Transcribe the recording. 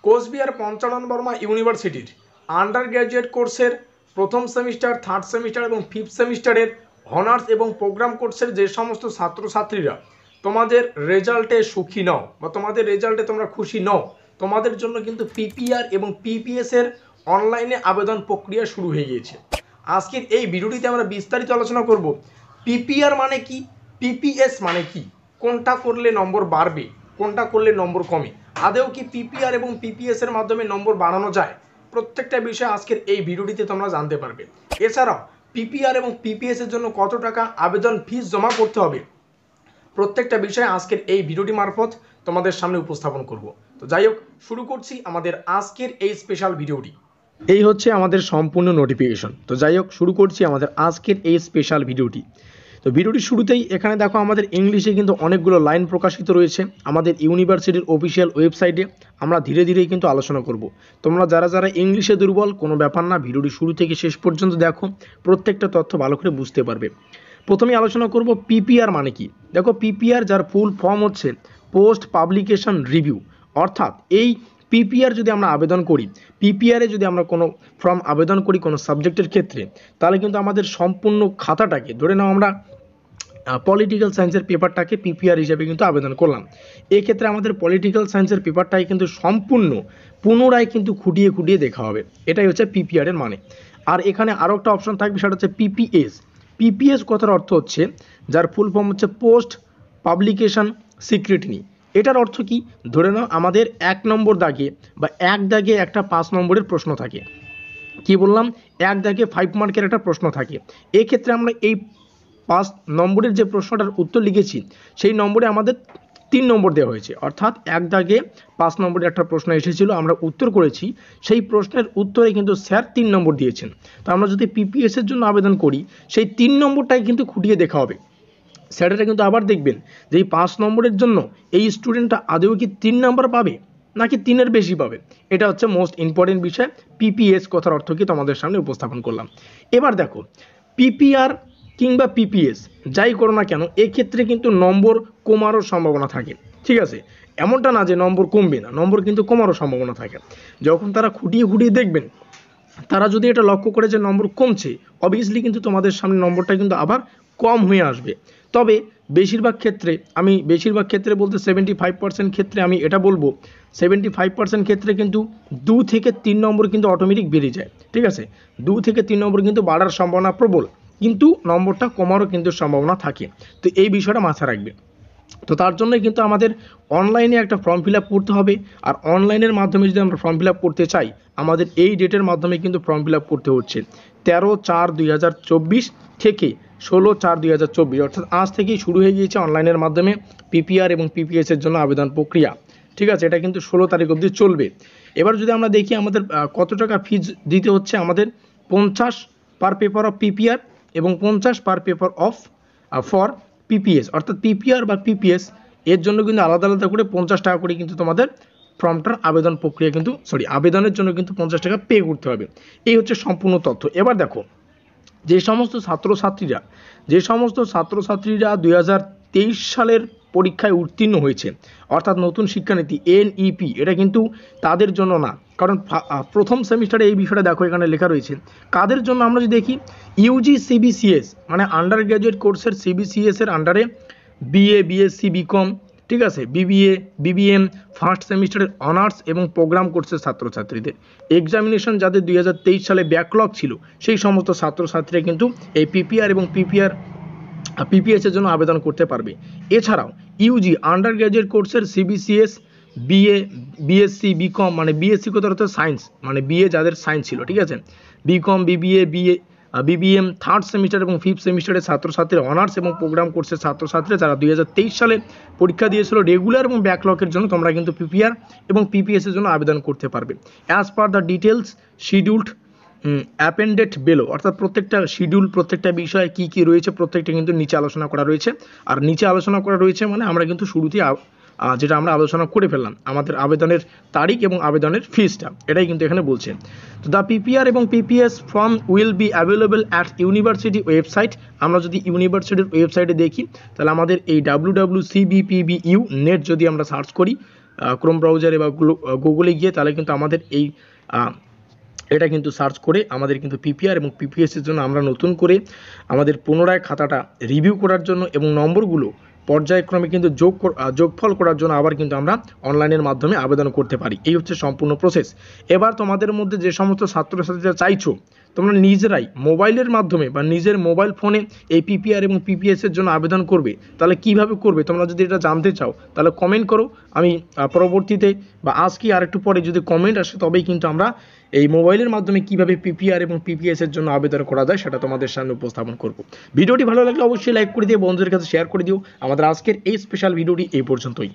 কোচবিহার পঞ্চানন বর্মা ইউনিভার্সিটির under graduate কোর্সের প্রথম সেমিস্টার, থার্ড সেমিস্টার এবং ফিফথ সেমিস্টারের অনার্স এবং প্রোগ্রাম কোর্সের যে সমস্ত ছাত্রছাত্রীরা তোমাদের রেজাল্টে সুখী নও বা তোমাদের রেজাল্টে তোমরা খুশি নও, তোমাদের জন্য কিন্তু পিপিআর এবং পিপিএস এর অনলাইনে আবেদন প্রক্রিয়া শুরু হয়ে গিয়েছে। আজকের এই ভিডিওটিতে আমরা বিস্তারিত আলোচনা করব পিপিআর মানে কি, পিপিএস মানে কি, কোনটা করলে নম্বর বাড়বে, কোনটা করলে নম্বর কমে, আদেও কি পিপিআর এবং পিপিএস এর মাধ্যমে নম্বর বাড়ানো যায়, প্রত্যেকটা বিষয় আজকের এই ভিডিওটিতে তোমরা জানতে পারবে। এছাড়াও পিপিআর এবং পিপিএস এর জন্য কত টাকা আবেদন ফিস জমা করতে হবে, প্রত্যেকটা বিষয় আজকের এই ভিডিওটি মারফত তোমাদের সামনে উপস্থাপন করব। তো যাই হোক, শুরু করছি আমাদের আজকের এই স্পেশাল ভিডিওটি। এই হচ্ছে আমাদের সম্পূর্ণ নোটিফিকেশন। তো যাই হোক, শুরু করছি আমাদের আজকের এই স্পেশাল ভিডিওটি। তো ভিডিওটির শুরুতেই এখানে দেখো আমাদের ইংলিশে কিন্তু অনেকগুলো লাইন প্রকাশিত রয়েছে আমাদের ইউনিভার্সিটির অফিসিয়াল ওয়েবসাইটে। আমরা ধীরে ধীরে কিন্তু আলোচনা করব। তোমরা যারা যারা ইংলিশে দুর্বল, কোনো ব্যাপার না, ভিডিওটি শুরু থেকে শেষ পর্যন্ত দেখো, প্রত্যেকটা তথ্য ভালো করে বুঝতে পারবে। প্রথমে আলোচনা করব পিপিআর মানে কি। দেখো, পিপিআর যার ফুল ফর্ম হচ্ছে পোস্ট পাবলিকেশন রিভিউ, অর্থাৎ এই পিপিআর যদি আমরা আবেদন করি, পিপিআরে যদি আমরা কোনো ফর্ম আবেদন করি কোনো সাবজেক্টের ক্ষেত্রে, তাহলে কিন্তু আমাদের সম্পূর্ণ খাতাটাকে, ধরে নাও আমরা পলিটিক্যাল সায়েন্সের পেপারটাকে পিপিআর হিসেবে কিন্তু আবেদন করলাম, এক্ষেত্রে আমাদের পলিটিক্যাল সায়েন্সের পেপারটাই কিন্তু সম্পূর্ণ পুনরায় কিন্তু খুঁটিয়ে খুঁটিয়ে দেখা হবে। এটাই হচ্ছে পিপিআর এর মানে। আর এখানে আরও একটা অপশন থাকবে, সেটা হচ্ছে পিপিএস। পিপিএস কথার অর্থ হচ্ছে, যার ফুল ফর্ম হচ্ছে পোস্ট পাবলিকেশন স্ক্রুটিনি। এটার অর্থ কি, ধরে নাও আমাদের 1 নম্বর দাগে বা 1 দাগে একটা 5 নম্বরের প্রশ্ন থাকে, কি বললাম, 1 দাগে 5 মার্কের একটা প্রশ্ন থাকে। এক্ষেত্রে আমরা এই 5 নম্বরের যে প্রশ্নটার উত্তর লিখেছি, সেই নম্বরে আমাদের 3 নম্বর দেওয়া হয়েছে, অর্থাৎ 1 দাগে 5 নম্বরের একটা প্রশ্ন এসেছিল, আমরা উত্তর করেছি, সেই প্রশ্নের উত্তরে কিন্তু স্যার 3 নম্বর দিয়েছেন। তো আমরা যদি পিপিএস এর জন্য আবেদন করি, সেই 3 নম্বরটাই কিন্তু খুঁটিয়ে দেখা হবে। স্যারেরা কিন্তু আবার দেখবেন যে এই 5 নম্বরের জন্য এই স্টুডেন্টটা আদৌ কি 3 নম্বর পাবে নাকি 3-এর বেশি পাবে। এটা হচ্ছে মোস্ট ইম্পর্টেন্ট বিষয়। পিপিএস কথার অর্থ কি তোমাদের সামনে উপস্থাপন করলাম। এবার দেখো, পিপিআর কিংবা পিপিএস যাই করো না কেন, এক্ষেত্রে কিন্তু নম্বর কমারও সম্ভাবনা থাকে। ঠিক আছে, এমনটা না যে নম্বর কমবে না, নম্বর কিন্তু কমারও সম্ভাবনা থাকে। যখন তারা খুঁটিয়ে খুঁটিয়ে দেখবেন, তারা যদি এটা লক্ষ্য করে যে নম্বর কমছে, অবভিয়াসলি কিন্তু তোমাদের সামনে নম্বরটা কিন্তু আবার কম হয়ে আসবে। তবে বেশিরভাগ ক্ষেত্রে বলতে 75% ক্ষেত্রে আমি এটা বলবো, 75% ক্ষেত্রে কিন্তু 2 থেকে 3 নম্বর কিন্তু অটোমেটিক বেড়ে যায়। ঠিক আছে, 2 থেকে 3 নম্বর কিন্তু বাড়ার সম্ভাবনা প্রবল, কিন্তু নম্বরটা কমারও কিন্তু সম্ভাবনা থাকে। তো এই বিষয়টা মাথায় রাখবে। তো তার জন্যই কিন্তু আমাদের অনলাইনে একটা ফর্ম ফিল আপ করতে হবে। আর অনলাইনের মাধ্যমে যদি আমরা ফর্ম ফিল আপ করতে চাই, আমাদের এই ডেটের মাধ্যমে কিন্তু ফর্ম ফিল আপ করতে হচ্ছে 13/4/2024 থেকে 16/4/2024, অর্থাৎ আজ থেকেই শুরু হয়ে গিয়েছে অনলাইনের মাধ্যমে পিপিআর এবং পিপিএস এর জন্য আবেদন প্রক্রিয়া। ঠিক আছে, এটা কিন্তু 16 তারিখ অবধি চলবে। এবার যদি আমরা দেখি আমাদের কত টাকা ফিজ দিতে হচ্ছে, আমাদের 50 পার পেপার অফ পিপিআর এবং 50 per paper of for PPS, অর্থাৎ পিপিআর বা পিপিএস এর জন্য কিন্তু আলাদা আলাদা করে 50 টাকা করে কিন্তু তোমাদের ফর্মটার আবেদন প্রক্রিয়া কিন্তু আবেদনের জন্য কিন্তু 50 টাকা পে করতে হবে। এই হচ্ছে সম্পূর্ণ তথ্য। এবার দেখো, যে সমস্ত ছাত্রছাত্রীরা 2023 সালের পরীক্ষায় উত্তীর্ণ হয়েছে, অর্থাৎ নতুন শিক্ষানীতি এনইপি, এটা কিন্তু তাদের জন্য না। কারণ প্রথম সেমিস্টারে এই বিষয়টা দেখো এখানে লেখা রয়েছে কাদের জন্য। আমরা যদি দেখি, ইউজি সিবিসিএস মানে আন্ডার গ্র্যাজুয়েট কোর্সের সিবিসিএস এর আন্ডারে বিএ, বিএসসি, বিকম, ঠিক আছে, বিবিএ, বিবিএম, ফার্স্ট সেমিস্টারের অনার্স এবং প্রোগ্রাম কোর্সের ছাত্রছাত্রীদের এক্সামিনেশন যাদের 2023 সালে ব্যাকলগ ছিল, সেই সমস্ত ছাত্রছাত্রীরা কিন্তু এই পিপিআর এবং পিপিএস এর জন্য আবেদন করতে পারবে। এছাড়াও ইউজি আন্ডার গ্র্যাজুয়েট কোর্সের সিবিসিএস, বিএ, বিএসসি, বিকম, মানে বিএসসি কোথাও হচ্ছে সায়েন্স, মানে বিএ যাদের সায়েন্স ছিল, ঠিক আছে, BCom, BBA, BBM, third semester এবং ফিফথ সেমিস্টারের ছাত্রছাত্রীরা অনার্স এবং প্রোগ্রাম কোর্সের ছাত্রছাত্রীরা যারা 2023 সালে পরীক্ষা দিয়েছিল রেগুলার এবং ব্যাকলগের জন্য, তোমরা কিন্তু পিপিআর এবং পিপিএস এর জন্য আবেদন করতে পারবে। As per the details scheduled appended below, অর্থাৎ প্রত্যেকটা শিডিউল, প্রত্যেকটা বিষয় কী কী রয়েছে প্রত্যেকটা কিন্তু নিচে আলোচনা করা রয়েছে। আর নিচে আলোচনা করা রয়েছে মানে আমরা কিন্তু শুরুতেই যেটা আমরা আলোচনা করে ফেললাম, আমাদের আবেদনের তারিখ এবং আবেদনের ফিসটা, এটাই কিন্তু এখানে বলছে। তো দ্য পিপিআর এবং PPS form will be available at university website. আমরা যদি ইউনিভার্সিটির ওয়েবসাইটে দেখি, তাহলে আমাদের এই www.cbpbu.net যদি আমরা সার্চ করি, ক্রোম ব্রাউজারে বা গুগলে গিয়ে, তাহলে কিন্তু আমাদের এটা কিন্তু সার্চ করে আমাদের কিন্তু পিপিআর এবং পিপিএসের জন্য আমরা নতুন করে আমাদের পুনরায় খাতাটা রিভিউ করার জন্য এবং নম্বরগুলো পর্যায়ক্রমে কিন্তু যোগফল করার জন্য আবার কিন্তু আমরা অনলাইনের মাধ্যমে আবেদন করতে পারি। এই হচ্ছে সম্পূর্ণ প্রসেস। এবার তোমাদের মধ্যে যে সমস্ত ছাত্রছাত্রীরা চাইছো তোমরা নিজেরাই মোবাইলের মাধ্যমে বা নিজের মোবাইল ফোনে এই পিপিআর এবং পিপিএসের জন্য আবেদন করবে, তাহলে কিভাবে করবে তোমরা যদি এটা জানতে চাও তাহলে কমেন্ট করো। আমি পরবর্তীতে বা আজকে আরেকটু পরে যদি কমেন্ট আসে তবেই কিন্তু আমরা এই মোবাইলের মাধ্যমে কিভাবে পিপিআর এবং পিপিএসের জন্য আবেদন করা যায় সেটা তোমাদের সামনে উপস্থাপন করব। ভিডিওটি ভালো লাগলে অবশ্যই লাইক করে দিও, বন্ধুদের কাছে শেয়ার করে দিও। আমাদের আজকের এই স্পেশাল ভিডিওটি এই পর্যন্তই।